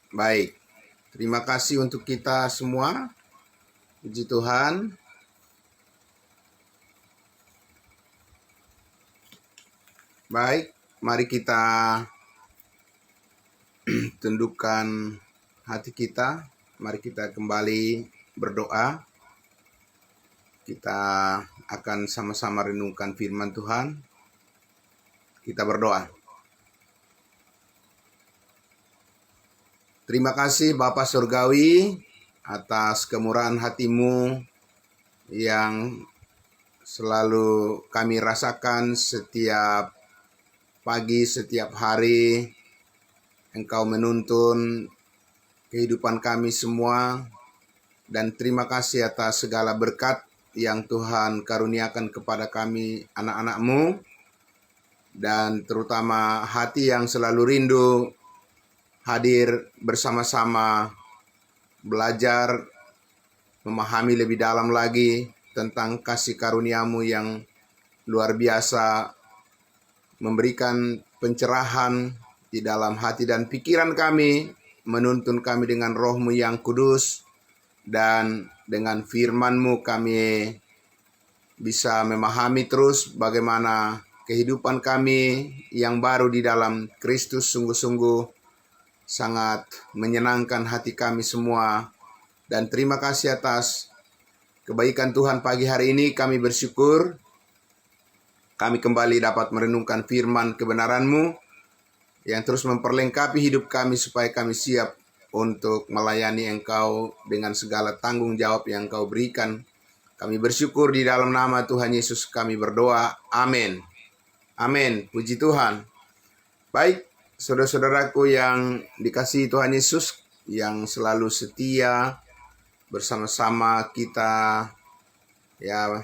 Baik, terima kasih untuk kita semua. Puji Tuhan. Baik, mari kita tundukkan hati kita. Mari kita kembali berdoa. Kita akan sama-sama renungkan firman Tuhan. Kita berdoa. Terima kasih Bapa Surgawi atas kemurahan hati-Mu yang selalu kami rasakan setiap pagi, setiap hari. Engkau menuntun kehidupan kami semua, dan terima kasih atas segala berkat yang Tuhan karuniakan kepada kami anak-anak-Mu, dan terutama hati yang selalu rindu hadir bersama-sama belajar memahami lebih dalam lagi tentang kasih karunia-Mu yang luar biasa, memberikan pencerahan di dalam hati dan pikiran kami, menuntun kami dengan Roh-Mu yang kudus, dan dengan firman-Mu kami bisa memahami terus bagaimana kehidupan kami yang baru di dalam Kristus sungguh-sungguh sangat menyenangkan hati kami semua. Dan terima kasih atas kebaikan Tuhan pagi hari ini. Kami bersyukur kami kembali dapat merenungkan firman kebenaran-Mu yang terus memperlengkapi hidup kami supaya kami siap untuk melayani Engkau dengan segala tanggung jawab yang Engkau berikan. Kami bersyukur di dalam nama Tuhan Yesus kami berdoa. Amin. Amin. Puji Tuhan. Baik, saudara-saudaraku yang dikasihi Tuhan Yesus, yang selalu setia bersama-sama kita, ya,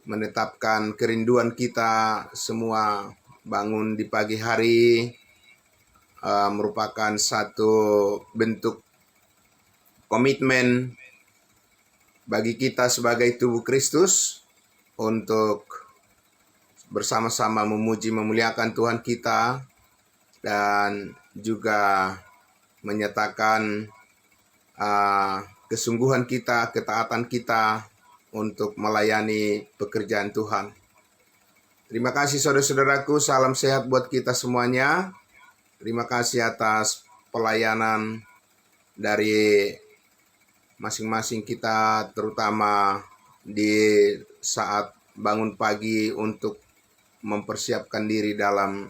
menetapkan kerinduan kita semua bangun di pagi hari, merupakan satu bentuk komitmen bagi kita sebagai tubuh Kristus untuk bersama-sama memuji memuliakan Tuhan kita, dan juga menyatakan kesungguhan kita, ketaatan kita untuk melayani pekerjaan Tuhan. Terima kasih saudara-saudaraku, salam sehat buat kita semuanya. Terima kasih atas pelayanan dari masing-masing kita, terutama di saat bangun pagi untuk mempersiapkan diri dalam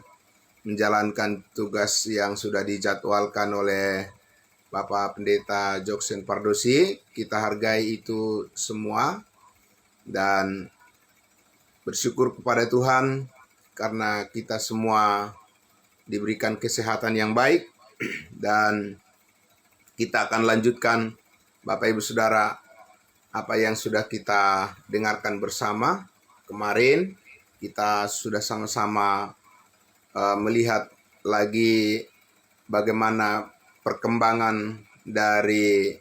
menjalankan tugas yang sudah dijadwalkan oleh Bapak Pendeta Joksen Pardosi. Kita hargai itu semua dan bersyukur kepada Tuhan karena kita semua diberikan kesehatan yang baik, dan kita akan lanjutkan Bapak Ibu Saudara apa yang sudah kita dengarkan bersama. Kemarin kita sudah sama-sama melihat lagi bagaimana perkembangan dari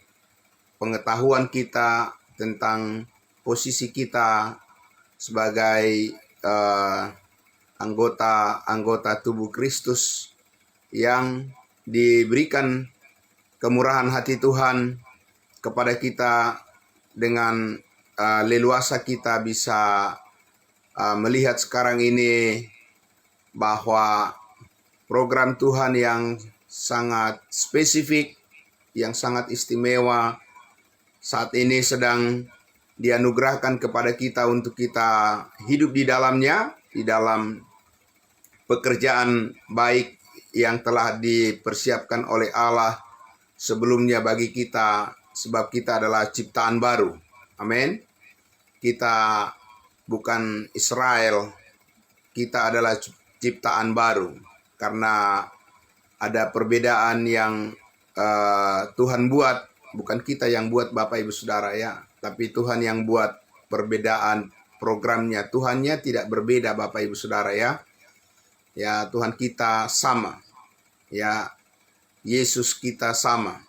pengetahuan kita tentang posisi kita sebagai anggota tubuh Kristus yang diberikan kemurahan hati Tuhan kepada kita. Dengan leluasa kita bisa melihat sekarang ini bahwa program Tuhan yang sangat spesifik, yang sangat istimewa saat ini sedang dianugerahkan kepada kita untuk kita hidup di dalamnya, di dalam pekerjaan baik yang telah dipersiapkan oleh Allah sebelumnya bagi kita, sebab kita adalah ciptaan baru. Amin. Kita bukan Israel, kita adalah ciptaan baru, karena ada perbedaan yang Tuhan buat, bukan kita yang buat Bapak Ibu Saudara ya, tapi Tuhan yang buat perbedaan programnya. Tuhannya tidak berbeda Bapak Ibu Saudara ya. Ya, Tuhan kita sama. Ya, Yesus kita sama.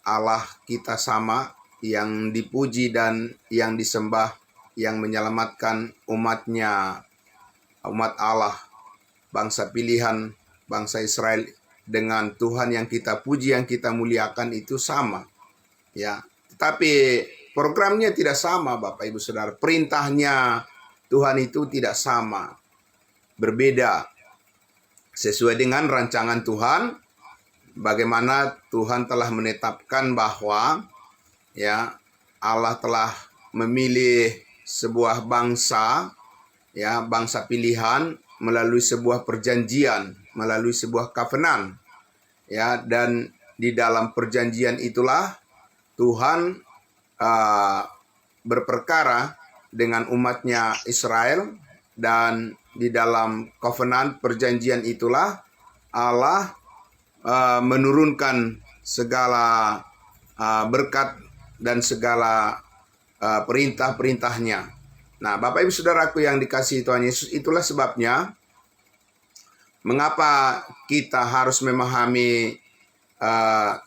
Allah kita sama, yang dipuji dan yang disembah, yang menyelamatkan umatnya, umat Allah, bangsa pilihan, bangsa Israel dengan Tuhan yang kita puji, yang kita muliakan itu sama, ya. Tetapi programnya tidak sama, Bapak Ibu Saudara. Perintahnya Tuhan itu tidak sama, berbeda sesuai dengan rancangan Tuhan. Bagaimana Tuhan telah menetapkan bahwa ya Allah telah memilih sebuah bangsa, ya, bangsa pilihan melalui sebuah perjanjian, melalui sebuah covenant, ya, dan di dalam perjanjian itulah Tuhan berperkara dengan umatnya Israel, dan di dalam covenant perjanjian itulah Allah menurunkan segala berkat dan segala perintah-perintahnya. Nah, Bapak Ibu Saudaraku yang dikasihi Tuhan Yesus, itulah sebabnya mengapa kita harus memahami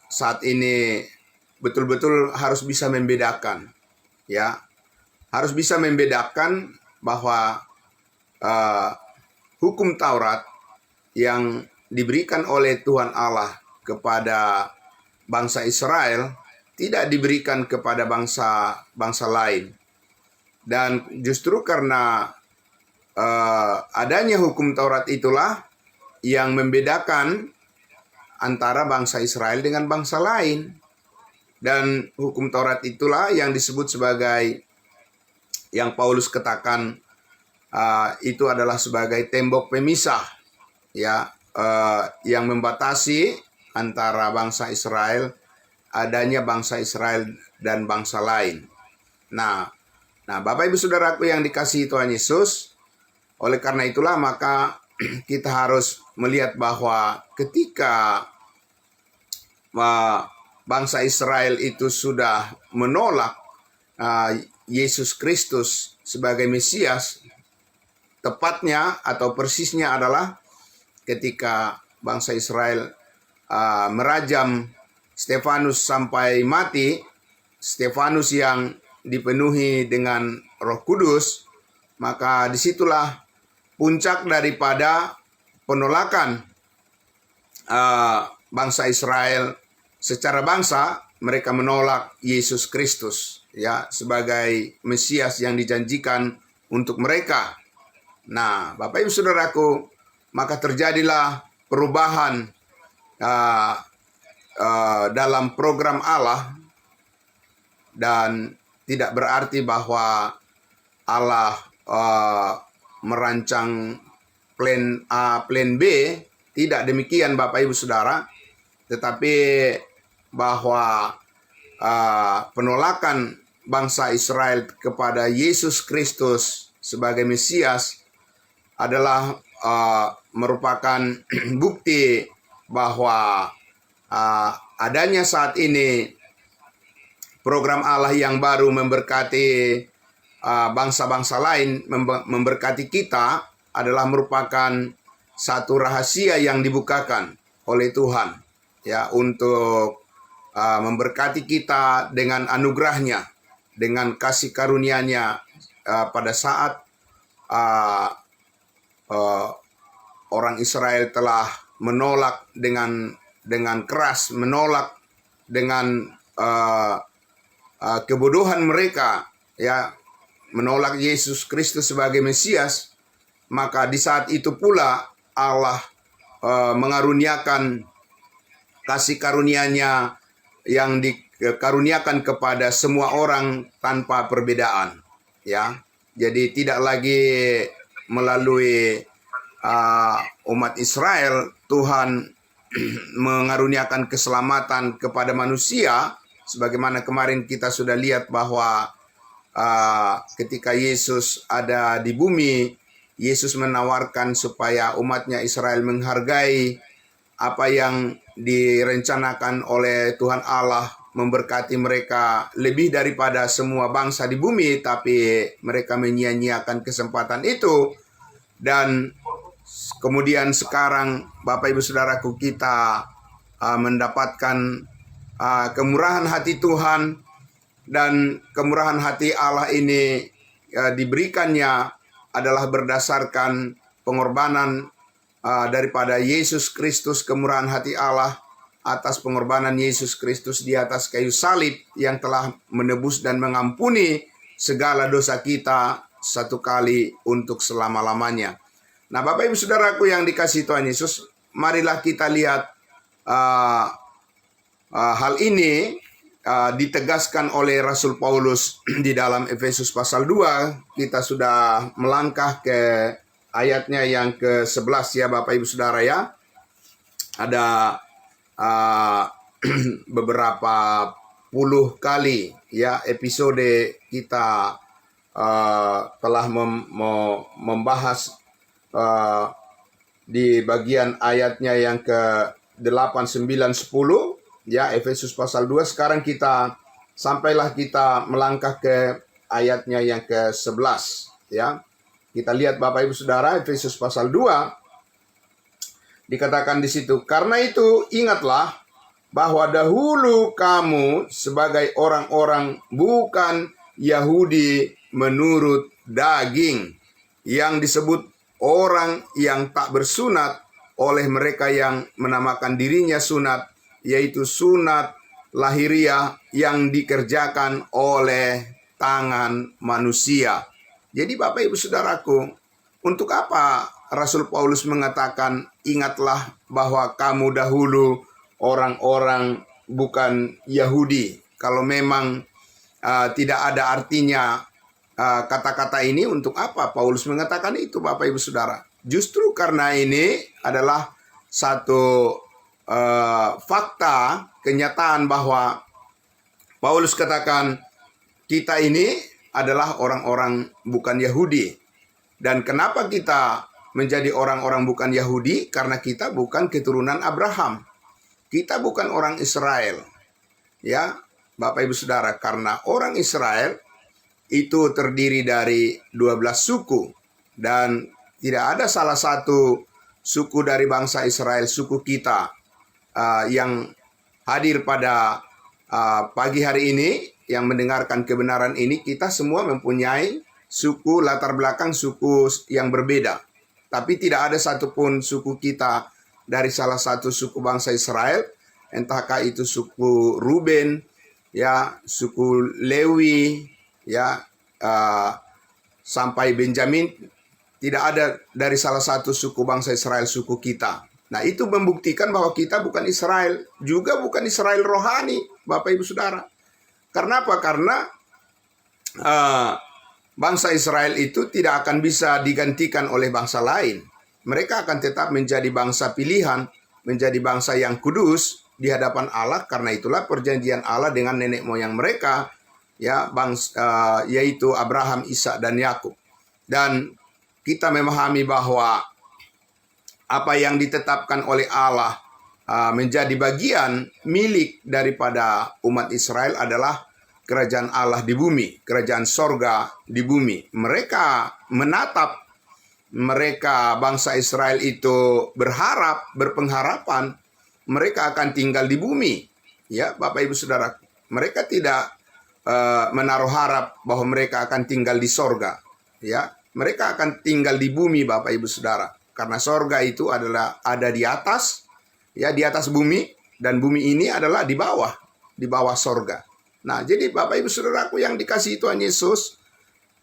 saat ini betul-betul harus bisa membedakan, ya, harus bisa membedakan bahwa hukum Taurat yang diberikan oleh Tuhan Allah kepada bangsa Israel tidak diberikan kepada bangsa lain. Dan justru karena adanya hukum Taurat itulah yang membedakan antara bangsa Israel dengan bangsa lain. Dan hukum Taurat itulah yang disebut sebagai, yang Paulus katakan, itu adalah sebagai tembok pemisah, ya, yang membatasi antara bangsa Israel, adanya bangsa Israel dan bangsa lain. Nah, Bapak Ibu Saudaraku yang dikasihi Tuhan Yesus, oleh karena itulah maka kita harus melihat bahwa ketika bangsa Israel itu sudah menolak Yesus Kristus sebagai Mesias, tepatnya atau persisnya adalah ketika bangsa Israel merajam Stefanus sampai mati. Stefanus yang dipenuhi dengan Roh Kudus, maka disitulah puncak daripada penolakan bangsa Israel secara bangsa. Mereka menolak Yesus Kristus, ya, sebagai Mesias yang dijanjikan untuk mereka. Nah, Bapak Ibu Saudaraku, maka terjadilah perubahan dalam program Allah, dan tidak berarti bahwa Allah merancang plan A, plan B. Tidak demikian, Bapak Ibu Saudara. Tetapi bahwa penolakan bangsa Israel kepada Yesus Kristus sebagai Mesias adalah merupakan bukti bahwa adanya saat ini program Allah yang baru memberkati bangsa-bangsa lain, memberkati kita, adalah merupakan satu rahasia yang dibukakan oleh Tuhan, ya, untuk memberkati kita dengan anugerahnya, dengan kasih karunia-Nya pada saat orang Israel telah menolak dengan keras, menolak dengan kebodohan mereka, ya, menolak Yesus Kristus sebagai Mesias. Maka di saat itu pula Allah mengaruniakan kasih karunia-Nya yang dikaruniakan kepada semua orang tanpa perbedaan, ya. Jadi tidak lagi melalui umat Israel Tuhan mengaruniakan keselamatan kepada manusia, sebagaimana kemarin kita sudah lihat bahwa ketika Yesus ada di bumi, Yesus menawarkan supaya umatnya Israel menghargai apa yang direncanakan oleh Tuhan Allah, memberkati mereka lebih daripada semua bangsa di bumi, tapi mereka menyia-nyiakan kesempatan itu. Dan kemudian sekarang, Bapak Ibu Saudaraku, kita mendapatkan kemurahan hati Tuhan, dan kemurahan hati Allah ini diberikannya adalah berdasarkan pengorbanan daripada Yesus Kristus, kemurahan hati Allah atas pengorbanan Yesus Kristus di atas kayu salib yang telah menebus dan mengampuni segala dosa kita satu kali untuk selama-lamanya. Nah, Bapak Ibu Saudaraku yang dikasihi Tuhan Yesus, marilah kita lihat hal ini ditegaskan oleh Rasul Paulus di dalam Efesus pasal 2. Kita sudah melangkah ke ayatnya yang ke-11 ya Bapak Ibu Saudara ya. Ada beberapa puluh kali ya episode kita telah membahas di bagian ayatnya yang ke-8, 9, 10 ya, Efesus pasal 2. Sekarang kita sampailah melangkah ke ayatnya yang ke-11 ya. Kita lihat Bapak Ibu Saudara, Efesus pasal 2 dikatakan di situ, karena itu ingatlah bahwa dahulu kamu sebagai orang-orang bukan Yahudi menurut daging, yang disebut orang yang tak bersunat oleh mereka yang menamakan dirinya sunat, yaitu sunat lahiriah yang dikerjakan oleh tangan manusia. Jadi Bapak Ibu Saudaraku, untuk apa Rasul Paulus mengatakan, ingatlah bahwa kamu dahulu orang-orang bukan Yahudi? Kalau memang tidak ada artinya kata-kata ini, untuk apa Paulus mengatakan itu Bapak Ibu Saudara? Justru karena ini adalah satu fakta, kenyataan bahwa Paulus katakan kita ini adalah orang-orang bukan Yahudi. Dan kenapa kita menjadi orang-orang bukan Yahudi? Karena kita bukan keturunan Abraham. Kita bukan orang Israel. Ya, Bapak Ibu Saudara, karena orang Israel itu terdiri dari 12 suku. Dan tidak ada salah satu suku dari bangsa Israel, suku kita, yang hadir pada pagi hari ini, yang mendengarkan kebenaran ini. Kita semua mempunyai suku, latar belakang suku yang berbeda. Tapi tidak ada satupun suku kita dari salah satu suku bangsa Israel, entahkah itu suku Ruben, ya, suku Lewi, ya, sampai Benjamin. Tidak ada dari salah satu suku bangsa Israel, suku kita. Nah, itu membuktikan bahwa kita bukan Israel, juga bukan Israel rohani, Bapak Ibu Saudara. Karena apa? Karena bangsa Israel itu tidak akan bisa digantikan oleh bangsa lain. Mereka akan tetap menjadi bangsa pilihan, menjadi bangsa yang kudus di hadapan Allah. Karena itulah perjanjian Allah dengan nenek moyang mereka, ya, yaitu Abraham, Ishak, dan Yakub. Dan kita memahami bahwa apa yang ditetapkan oleh Allah menjadi bagian milik daripada umat Israel adalah kerajaan Allah di bumi, kerajaan sorga di bumi. Mereka menatap, mereka bangsa Israel itu berpengharapan mereka akan tinggal di bumi. Ya, Bapak Ibu Saudara, mereka tidak menaruh harap bahwa mereka akan tinggal di sorga. Ya, mereka akan tinggal di bumi, Bapak Ibu Saudara. Karena sorga itu adalah ada di atas, ya, di atas bumi, dan bumi ini adalah di bawah sorga. Nah, jadi Bapak Ibu Saudaraku yang dikasihi Tuhan Yesus,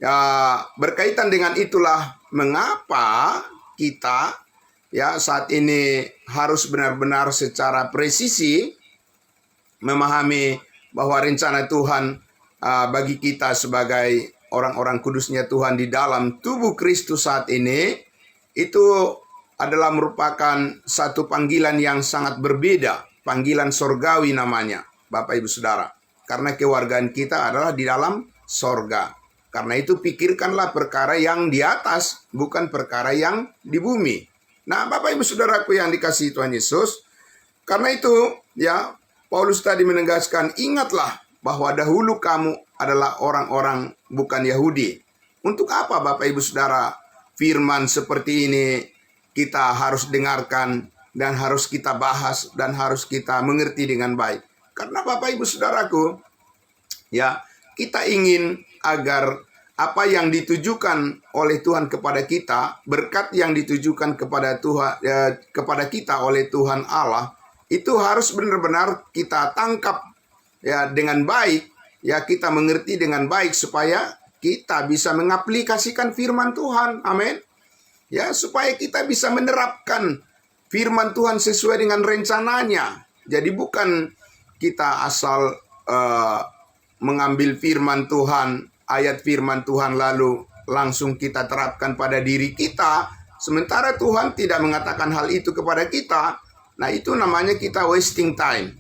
ya, berkaitan dengan itulah mengapa kita, ya, saat ini harus benar-benar secara presisi memahami bahwa rencana Tuhan bagi kita sebagai orang-orang kudusnya Tuhan di dalam tubuh Kristus saat ini, itu adalah merupakan satu panggilan yang sangat berbeda, panggilan sorgawi namanya, Bapak Ibu Saudara. Karena kewargaan kita adalah di dalam sorga. Karena itu pikirkanlah perkara yang di atas, bukan perkara yang di bumi. Nah, Bapak Ibu Saudaraku yang dikasihi Tuhan Yesus, karena itu, ya, Paulus tadi menegaskan, ingatlah bahwa dahulu kamu adalah orang-orang bukan Yahudi. Untuk apa Bapak Ibu Saudara firman seperti ini kita harus dengarkan dan harus kita bahas dan harus kita mengerti dengan baik? Karena Bapak Ibu Saudaraku, ya, kita ingin agar apa yang ditujukan oleh Tuhan kepada kita, berkat yang ditujukan kepada Tuhan, kepada kita oleh Tuhan Allah, itu harus benar-benar kita tangkap ya dengan baik, ya kita mengerti dengan baik supaya kita bisa mengaplikasikan firman Tuhan. Amin. Ya, supaya kita bisa menerapkan firman Tuhan sesuai dengan rencananya. Jadi bukan kita asal mengambil firman Tuhan, ayat firman Tuhan lalu langsung kita terapkan pada diri kita, sementara Tuhan tidak mengatakan hal itu kepada kita. Nah, itu namanya kita wasting time.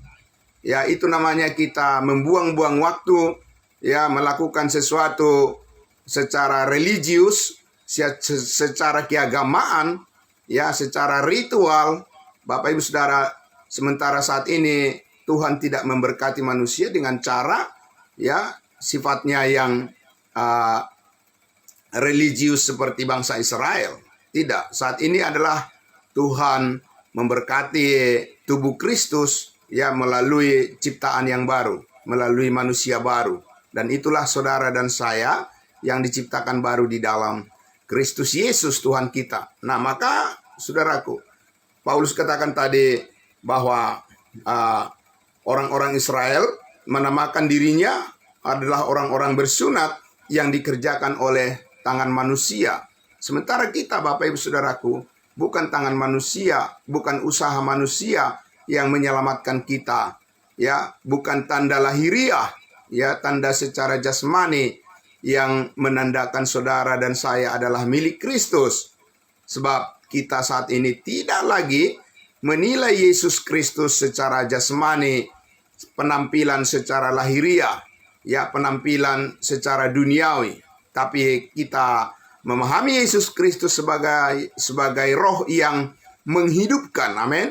Ya, itu namanya kita membuang-buang waktu, ya, melakukan sesuatu secara religius, secara keagamaan, ya, secara ritual. Bapak Ibu Saudara, sementara saat ini Tuhan tidak memberkati manusia dengan cara ya sifatnya yang religius seperti bangsa Israel. Tidak, saat ini adalah Tuhan memberkati tubuh Kristus ya melalui ciptaan yang baru, melalui manusia baru. Dan itulah saudara dan saya yang diciptakan baru di dalam Kristus Yesus Tuhan kita. Nah, maka saudaraku, Paulus katakan tadi bahwa orang-orang Israel menamakan dirinya adalah orang-orang bersunat yang dikerjakan oleh tangan manusia. Sementara kita, Bapak Ibu Saudaraku, bukan tangan manusia, bukan usaha manusia yang menyelamatkan kita. Ya, bukan tanda lahiriah, ya, tanda secara jasmani yang menandakan saudara dan saya adalah milik Kristus. Sebab kita saat ini tidak lagi menilai Yesus Kristus secara jasmani, penampilan secara lahiriah, ya, penampilan secara duniawi. Tapi kita memahami Yesus Kristus sebagai roh yang menghidupkan. Amin.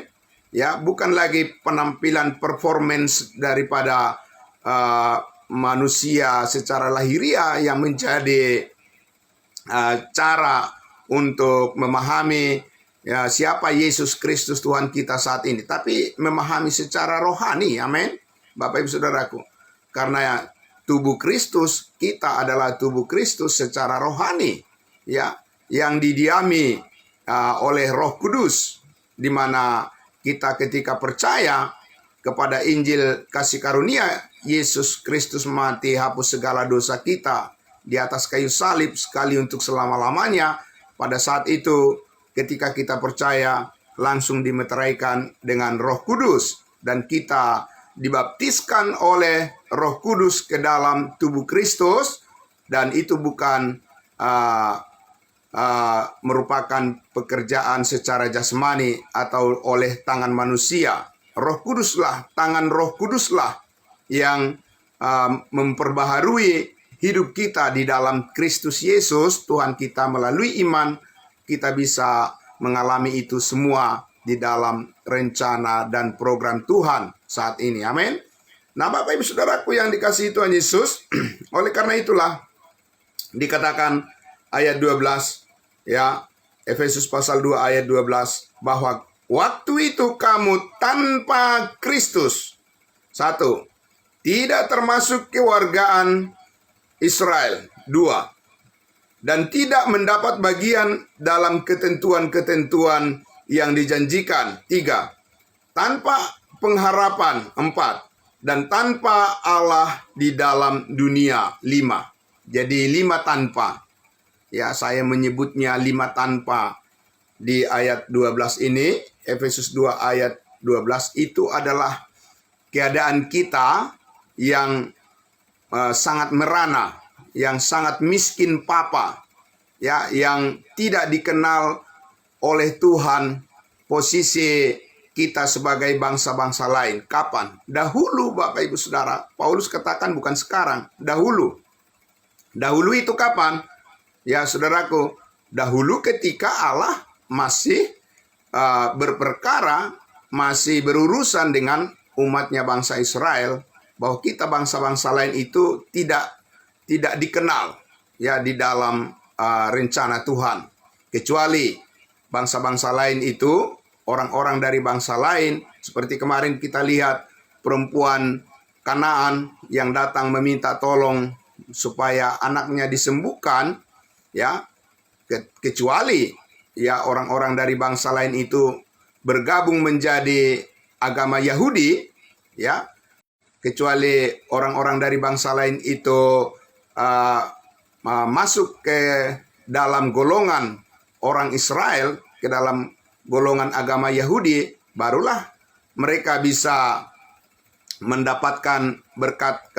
Ya, bukan lagi penampilan performance daripada manusia secara lahiriah yang menjadi cara untuk memahami ya siapa Yesus Kristus Tuhan kita saat ini, tapi memahami secara rohani. Amin. Bapak Ibu Saudaraku, karena tubuh Kristus, kita adalah tubuh Kristus secara rohani, ya, yang didiami oleh Roh Kudus, di mana kita ketika percaya kepada Injil kasih karunia Yesus Kristus mati hapus segala dosa kita di atas kayu salib sekali untuk selama-lamanya. Pada saat itu ketika kita percaya langsung dimeteraikan dengan Roh Kudus dan kita dibaptiskan oleh Roh Kudus ke dalam tubuh Kristus, dan itu bukan merupakan pekerjaan secara jasmani atau oleh tangan manusia. Roh Kuduslah, tangan Roh Kuduslah yang memperbaharui hidup kita di dalam Kristus Yesus Tuhan kita. Melalui iman kita bisa mengalami itu semua di dalam rencana dan program Tuhan saat ini. Amin. Nah, Bapak Ibu Saudaraku yang dikasihi Tuhan Yesus, oleh karena itulah dikatakan ayat 12 ya, Efesus pasal 2 ayat 12, bahwa waktu itu kamu tanpa Kristus. 1. Tidak termasuk kewargaan Israel. 2. Dan tidak mendapat bagian dalam ketentuan-ketentuan yang dijanjikan. 3. Tanpa pengharapan. 4. Dan tanpa Allah di dalam dunia. 5. Jadi 5 tanpa. Ya, saya menyebutnya 5 tanpa di ayat 12 ini. Efesus 2 ayat 12 itu adalah keadaan kita yang sangat merana, yang sangat miskin papa, ya, yang tidak dikenal oleh Tuhan posisi kita sebagai bangsa-bangsa lain. Kapan? Dahulu, Bapak Ibu Saudara. Paulus katakan bukan sekarang, dahulu. Dahulu itu kapan? Ya, saudaraku, dahulu ketika Allah masih berperkara, masih berurusan dengan umatnya bangsa Israel, bahwa kita bangsa-bangsa lain itu tidak dikenal ya di dalam rencana Tuhan, kecuali bangsa-bangsa lain itu orang-orang dari bangsa lain, seperti kemarin kita lihat perempuan Kanaan yang datang meminta tolong supaya anaknya disembuhkan, ya, kecuali ya orang-orang dari bangsa lain itu bergabung menjadi agama Yahudi, ya, kecuali orang-orang dari bangsa lain itu masuk ke dalam golongan orang Israel, ke dalam golongan agama Yahudi, barulah mereka bisa mendapatkan berkat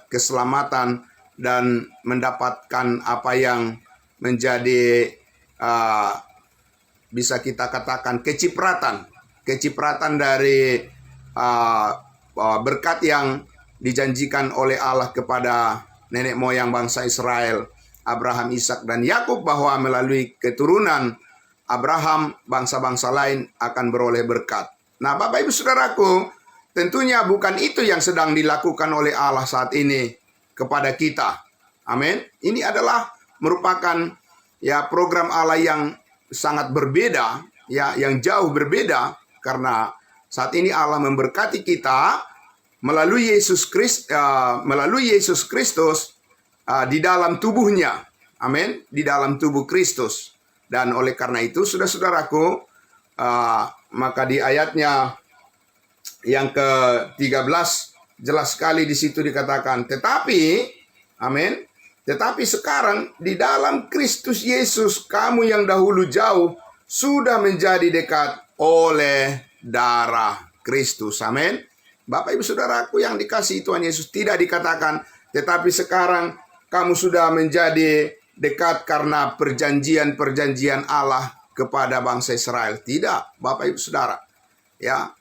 keselamatan dan mendapatkan apa yang menjadi bisa kita katakan kecipratan dari berkat yang dijanjikan oleh Allah kepada nenek moyang bangsa Israel, Abraham, Ishak, dan Yakub, bahwa melalui keturunan Abraham bangsa-bangsa lain akan beroleh berkat. Nah, Bapak Ibu Saudaraku, tentunya bukan itu yang sedang dilakukan oleh Allah saat ini kepada kita. Amin. Ini adalah merupakan ya program Allah yang sangat berbeda, ya, yang jauh berbeda, karena saat ini Allah memberkati kita melalui Yesus Kristus di dalam tubuhnya. Amin. Di dalam tubuh Kristus. Dan oleh karena itu, saudara-saudaraku, maka di ayatnya yang ke-13 jelas sekali di situ dikatakan, tetapi, amin, tetapi sekarang di dalam Kristus Yesus, kamu yang dahulu jauh sudah menjadi dekat oleh darah Kristus. Amin. Bapak Ibu Saudaraku yang dikasihi Tuhan Yesus, tidak dikatakan tetapi sekarang kamu sudah menjadi dekat karena perjanjian-perjanjian Allah kepada bangsa Israel. Tidak, Bapak Ibu Saudara. Ya,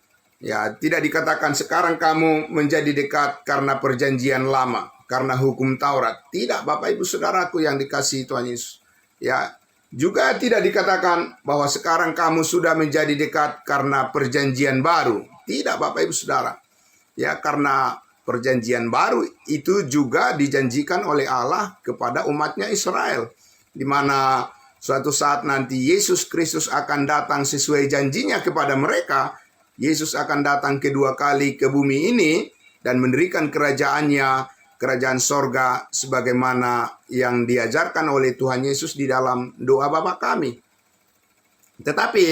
tidak dikatakan sekarang kamu menjadi dekat karena perjanjian lama, karena hukum Taurat. Tidak, Bapak Ibu Saudaraku yang dikasihi Tuhan Yesus. Ya, juga tidak dikatakan bahwa sekarang kamu sudah menjadi dekat karena perjanjian baru. Tidak, Bapak Ibu Saudara. Ya, karena perjanjian baru itu juga dijanjikan oleh Allah kepada umatnya Israel, di mana suatu saat nanti Yesus Kristus akan datang sesuai janjinya kepada mereka. Yesus akan datang kedua kali ke bumi ini dan mendirikan kerajaannya, kerajaan sorga, sebagaimana yang diajarkan oleh Tuhan Yesus di dalam doa Bapa kami. Tetapi,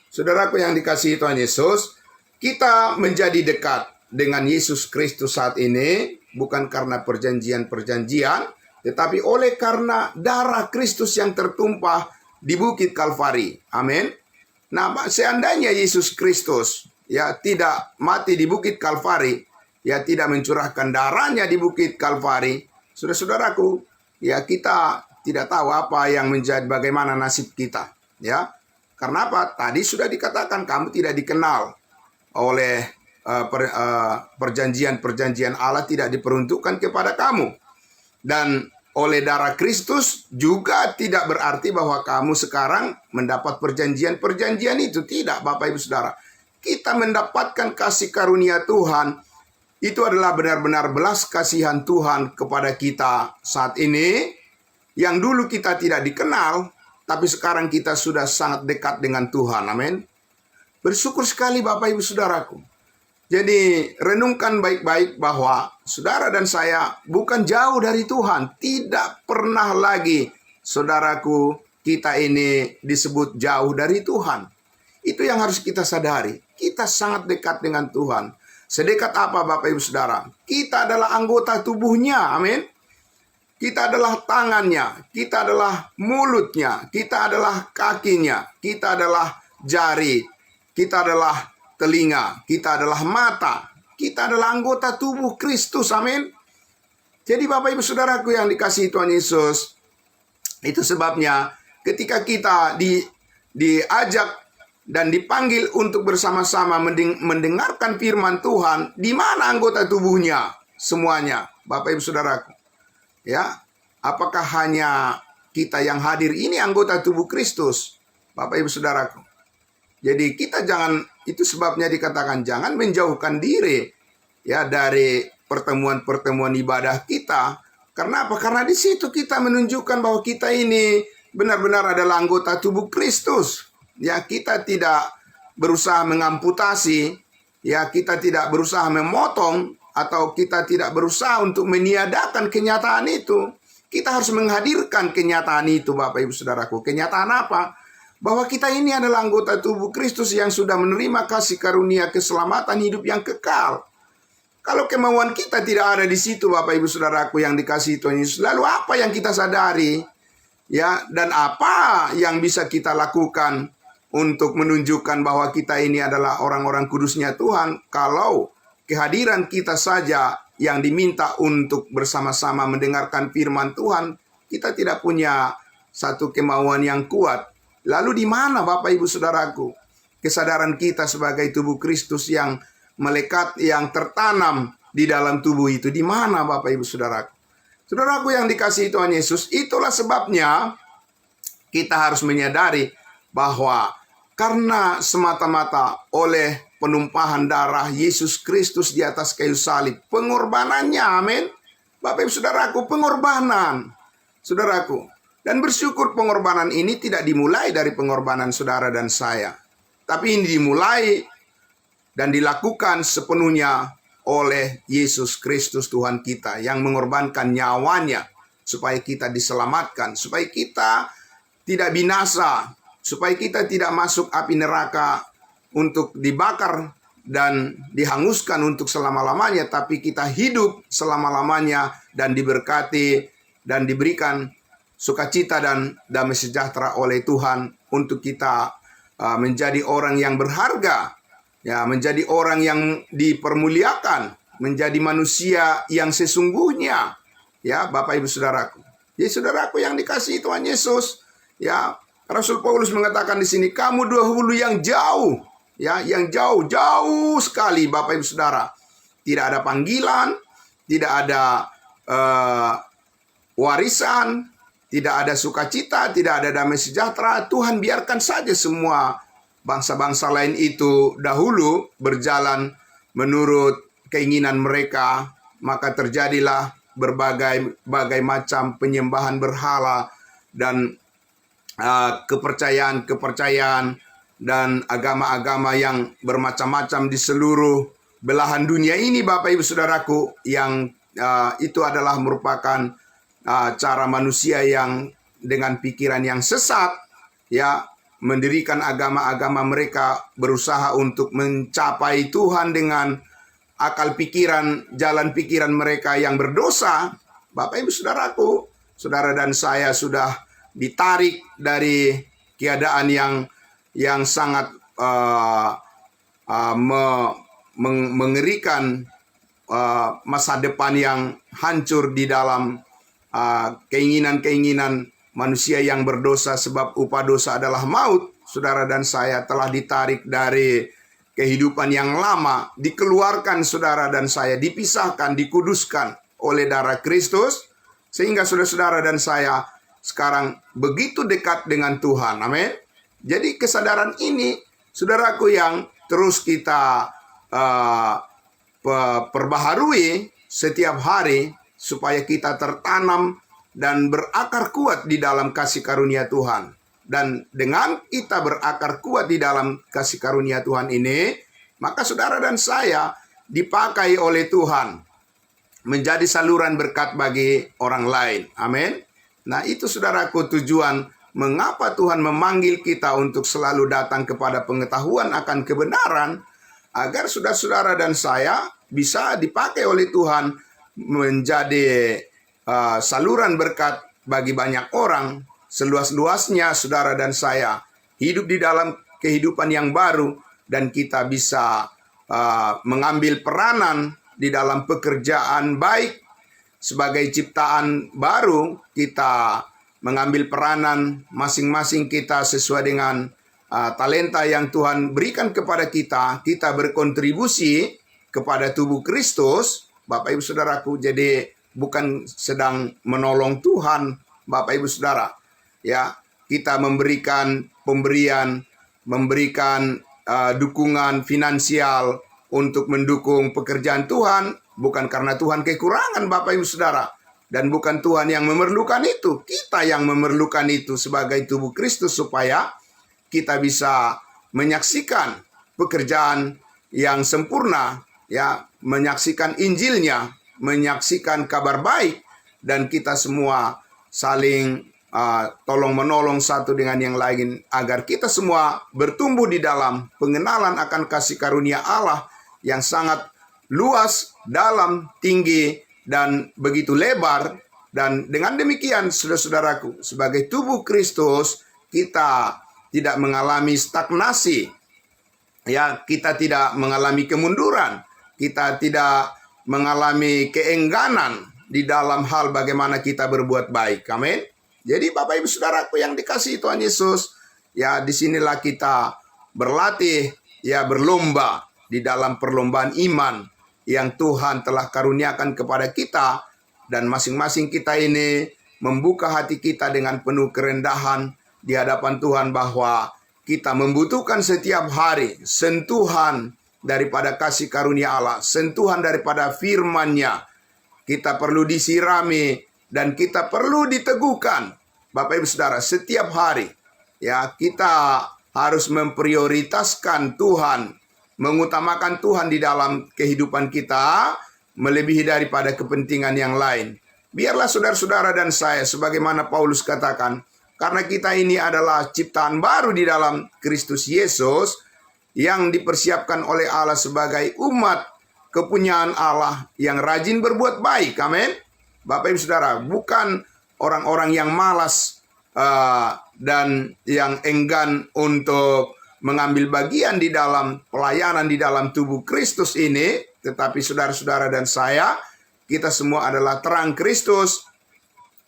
saudaraku yang dikasihi Tuhan Yesus, kita menjadi dekat dengan Yesus Kristus saat ini bukan karena perjanjian-perjanjian, tetapi oleh karena darah Kristus yang tertumpah di Bukit Kalvari. Amin. Nah, seandainya Yesus Kristus ya tidak mati di Bukit Kalvari, ya tidak mencurahkan darahnya di Bukit Kalvari, saudara-saudaraku, ya kita tidak tahu apa yang menjadi, bagaimana nasib kita, ya. Karena apa? Tadi sudah dikatakan kamu tidak dikenal oleh perjanjian-perjanjian Allah, tidak diperuntukkan kepada kamu. Dan oleh darah Kristus juga tidak berarti bahwa kamu sekarang mendapat perjanjian-perjanjian itu. Tidak, Bapak Ibu Saudara. Kita mendapatkan kasih karunia Tuhan. Itu adalah benar-benar belas kasihan Tuhan kepada kita saat ini. Yang dulu kita tidak dikenal, tapi sekarang kita sudah sangat dekat dengan Tuhan. Amin. Bersyukur sekali Bapak Ibu Saudaraku. Jadi renungkan baik-baik bahwa saudara dan saya bukan jauh dari Tuhan. Tidak pernah lagi, saudaraku, kita ini disebut jauh dari Tuhan. Itu yang harus kita sadari. Kita sangat dekat dengan Tuhan. Sedekat apa Bapak Ibu Saudara? Kita adalah anggota tubuhnya. Amin. Kita adalah tangannya. Kita adalah mulutnya. Kita adalah kakinya. Kita adalah jari. Kita adalah telinga, kita adalah mata, kita adalah anggota tubuh Kristus, amin. Jadi Bapak Ibu Saudaraku yang dikasihi Tuhan Yesus, itu sebabnya ketika kita diajak dan dipanggil untuk bersama-sama mendengarkan firman Tuhan, di mana anggota tubuhnya semuanya, Bapak Ibu Saudaraku? Ya, apakah hanya kita yang hadir ini anggota tubuh Kristus, Bapak Ibu Saudaraku? Jadi kita jangan, itu sebabnya dikatakan jangan menjauhkan diri ya dari pertemuan-pertemuan ibadah kita. Karena apa? Karena di situ kita menunjukkan bahwa kita ini benar-benar adalah anggota tubuh Kristus. Ya, kita tidak berusaha mengamputasi, ya kita tidak berusaha memotong atau kita tidak berusaha untuk meniadakan kenyataan itu. Kita harus menghadirkan kenyataan itu, Bapak Ibu Saudaraku. Kenyataan apa? Bahwa kita ini adalah anggota tubuh Kristus yang sudah menerima kasih karunia keselamatan hidup yang kekal. Kalau kemauan kita tidak ada di situ, Bapak Ibu Saudaraku yang dikasihi Tuhan Yesus, lalu apa yang kita sadari? Ya, dan apa yang bisa kita lakukan untuk menunjukkan bahwa kita ini adalah orang-orang kudusnya Tuhan, kalau kehadiran kita saja yang diminta untuk bersama-sama mendengarkan firman Tuhan, kita tidak punya satu kemauan yang kuat. Lalu di mana, Bapak Ibu Saudaraku, kesadaran kita sebagai tubuh Kristus yang melekat, yang tertanam di dalam tubuh itu? Di mana, Bapak Ibu Saudaraku? Saudaraku yang dikasihi Tuhan Yesus, itulah sebabnya kita harus menyadari bahwa karena semata-mata oleh penumpahan darah Yesus Kristus di atas kayu salib, pengorbanannya, amin. Bapak Ibu Saudaraku, pengorbanan, saudaraku. Dan bersyukur pengorbanan ini tidak dimulai dari pengorbanan saudara dan saya, tapi ini dimulai dan dilakukan sepenuhnya oleh Yesus Kristus Tuhan kita yang mengorbankan nyawanya supaya kita diselamatkan, supaya kita tidak binasa, supaya kita tidak masuk api neraka untuk dibakar dan dihanguskan untuk selama-lamanya, tapi kita hidup selama-lamanya dan diberkati dan diberikan sukacita dan damai sejahtera oleh Tuhan untuk kita menjadi orang yang berharga, ya, menjadi orang yang dipermuliakan, menjadi manusia yang sesungguhnya, ya, Bapak Ibu Saudaraku. Ya, saudaraku yang dikasihi Tuhan Yesus, ya, Rasul Paulus mengatakan di sini, kamu dahulu yang jauh, ya, yang jauh sekali, Bapak Ibu Saudara. Tidak ada panggilan, tidak ada warisan, tidak ada sukacita, tidak ada damai sejahtera. Tuhan biarkan saja semua bangsa-bangsa lain itu dahulu berjalan menurut keinginan mereka, maka terjadilah berbagai macam penyembahan berhala dan kepercayaan dan agama-agama yang bermacam-macam di seluruh belahan dunia ini, Bapak Ibu Saudaraku, yang itu adalah merupakan cara manusia yang dengan pikiran yang sesat, ya, mendirikan agama-agama mereka, berusaha untuk mencapai Tuhan dengan akal pikiran, jalan pikiran mereka yang berdosa. Bapak Ibu Saudaraku, saudara dan saya sudah ditarik dari keadaan yang sangat mengerikan, masa depan yang hancur di dalam keinginan-keinginan manusia yang berdosa, sebab upah dosa adalah maut. Saudara dan saya telah ditarik dari kehidupan yang lama, dikeluarkan saudara dan saya, dipisahkan, dikuduskan oleh darah Kristus, sehingga saudara-saudara dan saya sekarang begitu dekat dengan Tuhan. Amin. Jadi kesadaran ini, saudaraku, yang terus kita perbaharui setiap hari supaya kita tertanam dan berakar kuat di dalam kasih karunia Tuhan. Dan dengan kita berakar kuat di dalam kasih karunia Tuhan ini, maka saudara dan saya dipakai oleh Tuhan menjadi saluran berkat bagi orang lain. Amin. Nah, itu saudaraku tujuan mengapa Tuhan memanggil kita untuk selalu datang kepada pengetahuan akan kebenaran, agar saudara-saudara dan saya bisa dipakai oleh Tuhan menjadi saluran berkat bagi banyak orang. Seluas-luasnya saudara dan saya hidup di dalam kehidupan yang baru, dan kita bisa mengambil peranan di dalam pekerjaan baik sebagai ciptaan baru. Kita mengambil peranan masing-masing kita sesuai dengan talenta yang Tuhan berikan kepada kita. Kita berkontribusi kepada tubuh Kristus, Bapak Ibu Saudaraku. Jadi bukan sedang menolong Tuhan, Bapak Ibu Saudara. Ya, kita memberikan pemberian, memberikan dukungan finansial untuk mendukung pekerjaan Tuhan, bukan karena Tuhan kekurangan, Bapak Ibu Saudara, dan bukan Tuhan yang memerlukan itu. Kita yang memerlukan itu sebagai tubuh Kristus, supaya kita bisa menyaksikan pekerjaan yang sempurna ya menyaksikan Injilnya, menyaksikan kabar baik, dan kita semua saling tolong menolong satu dengan yang lain agar kita semua bertumbuh di dalam pengenalan akan kasih karunia Allah yang sangat luas, dalam, tinggi, dan begitu lebar. Dan dengan demikian, saudara-saudaraku, sebagai tubuh Kristus, kita tidak mengalami stagnasi. Ya, kita tidak mengalami kemunduran. Kita tidak mengalami keengganan di dalam hal bagaimana kita berbuat baik. Amin. Jadi Bapak Ibu Saudaraku yang dikasihi Tuhan Yesus, ya disinilah kita berlatih, ya berlomba di dalam perlombaan iman yang Tuhan telah karuniakan kepada kita. Dan masing-masing kita ini membuka hati kita dengan penuh kerendahan di hadapan Tuhan bahwa kita membutuhkan setiap hari sentuhan daripada kasih karunia Allah, sentuhan daripada firman-Nya. Kita perlu disirami dan kita perlu diteguhkan. Bapak Ibu Saudara, setiap hari ya kita harus memprioritaskan Tuhan, mengutamakan Tuhan di dalam kehidupan kita melebihi daripada kepentingan yang lain. Biarlah saudara-saudara dan saya, sebagaimana Paulus katakan, karena kita ini adalah ciptaan baru di dalam Kristus Yesus yang dipersiapkan oleh Allah sebagai umat kepunyaan Allah yang rajin berbuat baik. Amin. Bapak Ibu Saudara, bukan orang-orang yang malas dan yang enggan untuk mengambil bagian di dalam pelayanan di dalam tubuh Kristus ini, tetapi saudara-saudara dan saya, kita semua adalah terang Kristus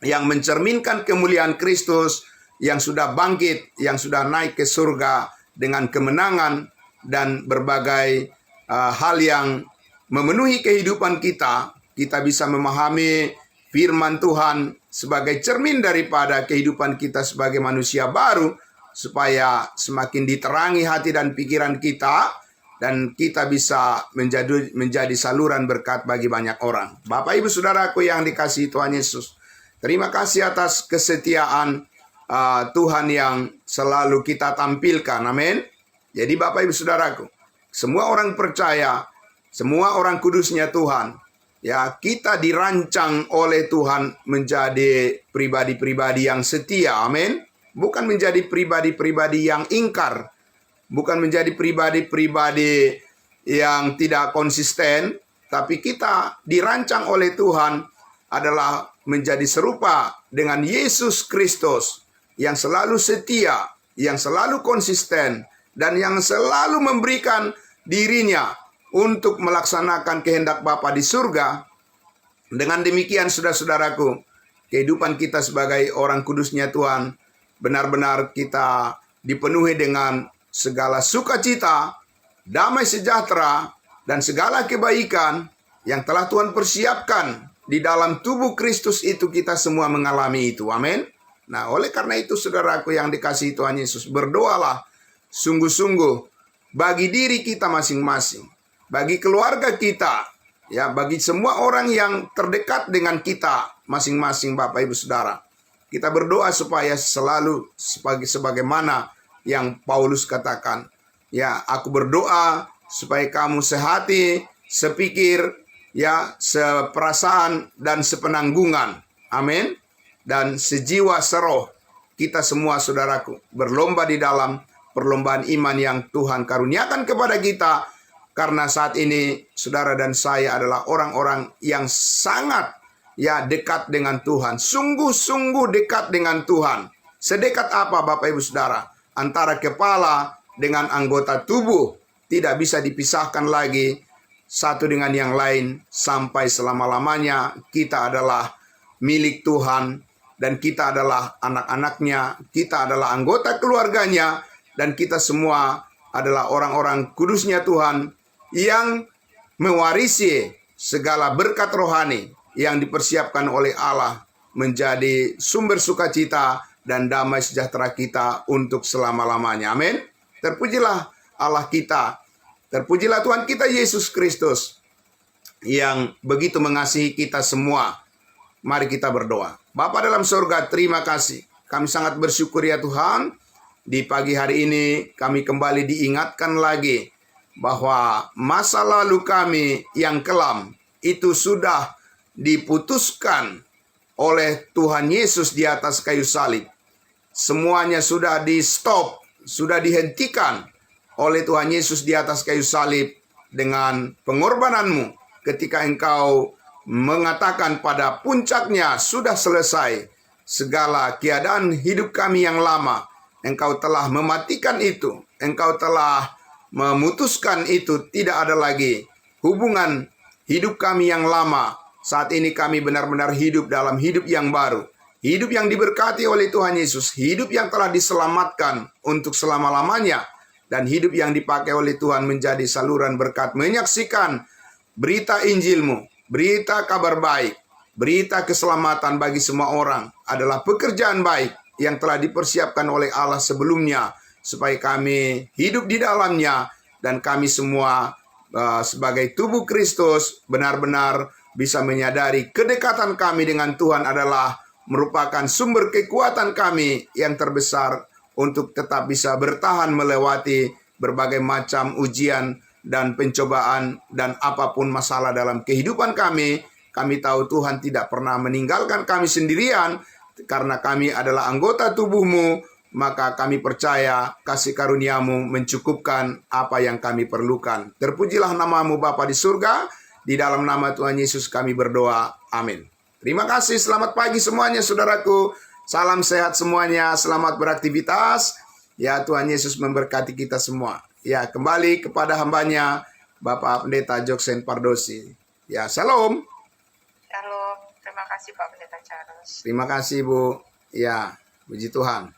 yang mencerminkan kemuliaan Kristus yang sudah bangkit, yang sudah naik ke surga dengan kemenangan dan berbagai hal yang memenuhi kehidupan kita. Kita bisa memahami firman Tuhan sebagai cermin daripada kehidupan kita sebagai manusia baru, supaya semakin diterangi hati dan pikiran kita, dan kita bisa menjadi saluran berkat bagi banyak orang. Bapak Ibu Saudaraku yang dikasihi Tuhan Yesus, terima kasih atas kesetiaan Tuhan yang selalu kita tampilkan. Amin. Jadi Bapak Ibu Saudaraku, semua orang percaya, semua orang kudusnya Tuhan, ya kita dirancang oleh Tuhan menjadi pribadi-pribadi yang setia. Amin. Bukan menjadi pribadi-pribadi yang ingkar, bukan menjadi pribadi-pribadi yang tidak konsisten, tapi kita dirancang oleh Tuhan adalah menjadi serupa dengan Yesus Kristus yang selalu setia, yang selalu konsisten, dan yang selalu memberikan dirinya untuk melaksanakan kehendak Bapa di surga. Dengan demikian, saudara-saudaraku, kehidupan kita sebagai orang kudusnya Tuhan benar-benar kita dipenuhi dengan segala sukacita, damai sejahtera, dan segala kebaikan yang telah Tuhan persiapkan di dalam tubuh Kristus itu. Kita semua mengalami itu. Amin. Nah, oleh karena itu saudaraku yang dikasihi Tuhan Yesus, berdoalah sungguh-sungguh bagi diri kita masing-masing, bagi keluarga kita, ya, bagi semua orang yang terdekat dengan kita masing-masing. Bapak Ibu Saudara, kita berdoa supaya selalu sebagaimana yang Paulus katakan, ya, aku berdoa supaya kamu sehati, sepikir, ya, seperasaan dan sepenanggungan. Amin. Dan sejiwa seroh. Kita semua saudaraku berlomba di dalam perlombaan iman yang Tuhan karuniakan kepada kita. Karena saat ini saudara dan saya adalah orang-orang yang sangat dekat dengan Tuhan. Sungguh-sungguh dekat dengan Tuhan. Sedekat apa Bapak Ibu Saudara? Antara kepala dengan anggota tubuh tidak bisa dipisahkan lagi satu dengan yang lain sampai selama-lamanya. Kita adalah milik Tuhan dan kita adalah anak-anaknya, kita adalah anggota keluarganya, dan kita semua adalah orang-orang kudusnya Tuhan yang mewarisi segala berkat rohani yang dipersiapkan oleh Allah menjadi sumber sukacita dan damai sejahtera kita untuk selama-lamanya. Amin. Terpujilah Allah kita. Terpujilah Tuhan kita Yesus Kristus yang begitu mengasihi kita semua. Mari kita berdoa. Bapa dalam surga, terima kasih. Kami sangat bersyukur ya Tuhan. Di pagi hari ini kami kembali diingatkan lagi bahwa masa lalu kami yang kelam itu sudah diputuskan oleh Tuhan Yesus di atas kayu salib. Semuanya sudah di-stop, sudah dihentikan oleh Tuhan Yesus di atas kayu salib dengan pengorbananmu ketika engkau mengatakan pada puncaknya sudah selesai segala keadaan hidup kami yang lama. Engkau telah mematikan itu, engkau telah memutuskan itu, tidak ada lagi hubungan hidup kami yang lama. Saat ini kami benar-benar hidup dalam hidup yang baru. Hidup yang diberkati oleh Tuhan Yesus. Hidup yang telah diselamatkan untuk selama-lamanya. Dan hidup yang dipakai oleh Tuhan menjadi saluran berkat. Menyaksikan berita Injil-Mu, berita kabar baik, berita keselamatan bagi semua orang adalah pekerjaan baik yang telah dipersiapkan oleh Allah sebelumnya. Supaya kami hidup di dalamnya dan kami semua sebagai tubuh Kristus benar-benar bisa menyadari kedekatan kami dengan Tuhan adalah merupakan sumber kekuatan kami yang terbesar untuk tetap bisa bertahan melewati berbagai macam ujian dan pencobaan dan apapun masalah dalam kehidupan kami. Kami tahu Tuhan tidak pernah meninggalkan kami sendirian karena kami adalah anggota tubuh-Mu. Maka kami percaya kasih karunia-Mu mencukupkan apa yang kami perlukan. Terpujilah nama-Mu Bapa di surga. Di dalam nama Tuhan Yesus kami berdoa. Amin. Terima kasih. Selamat pagi semuanya saudaraku. Salam sehat semuanya. Selamat beraktivitas. Ya, Tuhan Yesus memberkati kita semua. Ya, kembali kepada hambanya Bapak Pendeta Joksen Pardosi. Ya, salam. Shalom. Terima kasih Pak Pendeta Charles. Terima kasih Bu. Ya, puji Tuhan.